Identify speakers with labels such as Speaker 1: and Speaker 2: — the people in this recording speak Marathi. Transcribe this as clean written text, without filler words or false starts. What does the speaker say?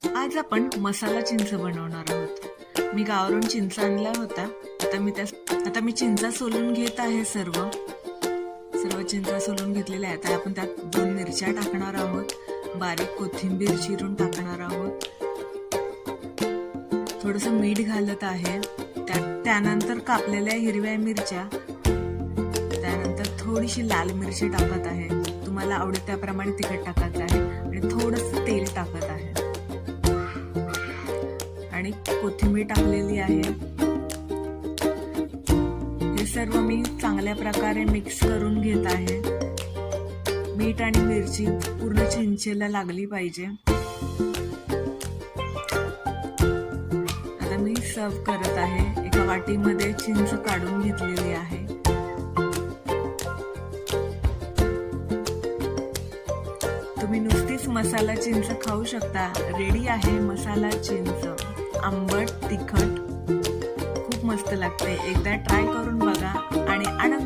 Speaker 1: आज आपण मसाला चिंच बनवणार आहोत। मी गावावरून चिंच आणला होता। आता मी चिंचा सोलून घेत आहे। सर्व चिंचा सोलून घेतलेल्या आहेत। आता आपण त्यात 2 मिरच्या टाकणार आहोत, बारीक कोथिंबीर चिरून टाकणार आहोत, थोडंसं मीठ घालत आहे, त्यानंतर कापलेल्या हिरव्या मिरच्या, त्यानंतर थोडीशी लाल मिरची टाकत आहे, तुम्हाला आवडेल त्याप्रमाणे तिखट टाकायचं आहे, आणि थोडंसं तेल टाकत आहे आणि कोथिंबीर टाकलेली आहे। हे सर्व मी चांगल्या प्रकारे मिक्स करून घेत आहे। मीठ आणि मिरची पूर्ण चिंचेला लागली पाहिजे। आता मी सर्व करत आहे। एका वाटीमध्ये चिंच काढून घेतलेली आहे। तुम्ही नुसतीच मसाला चिंच खाऊ शकता। रेडी आहे मसाला चिंच, आंबट तिखट, खूप मस्त लागते। एकदा ट्राय करून बघा आणि आनंद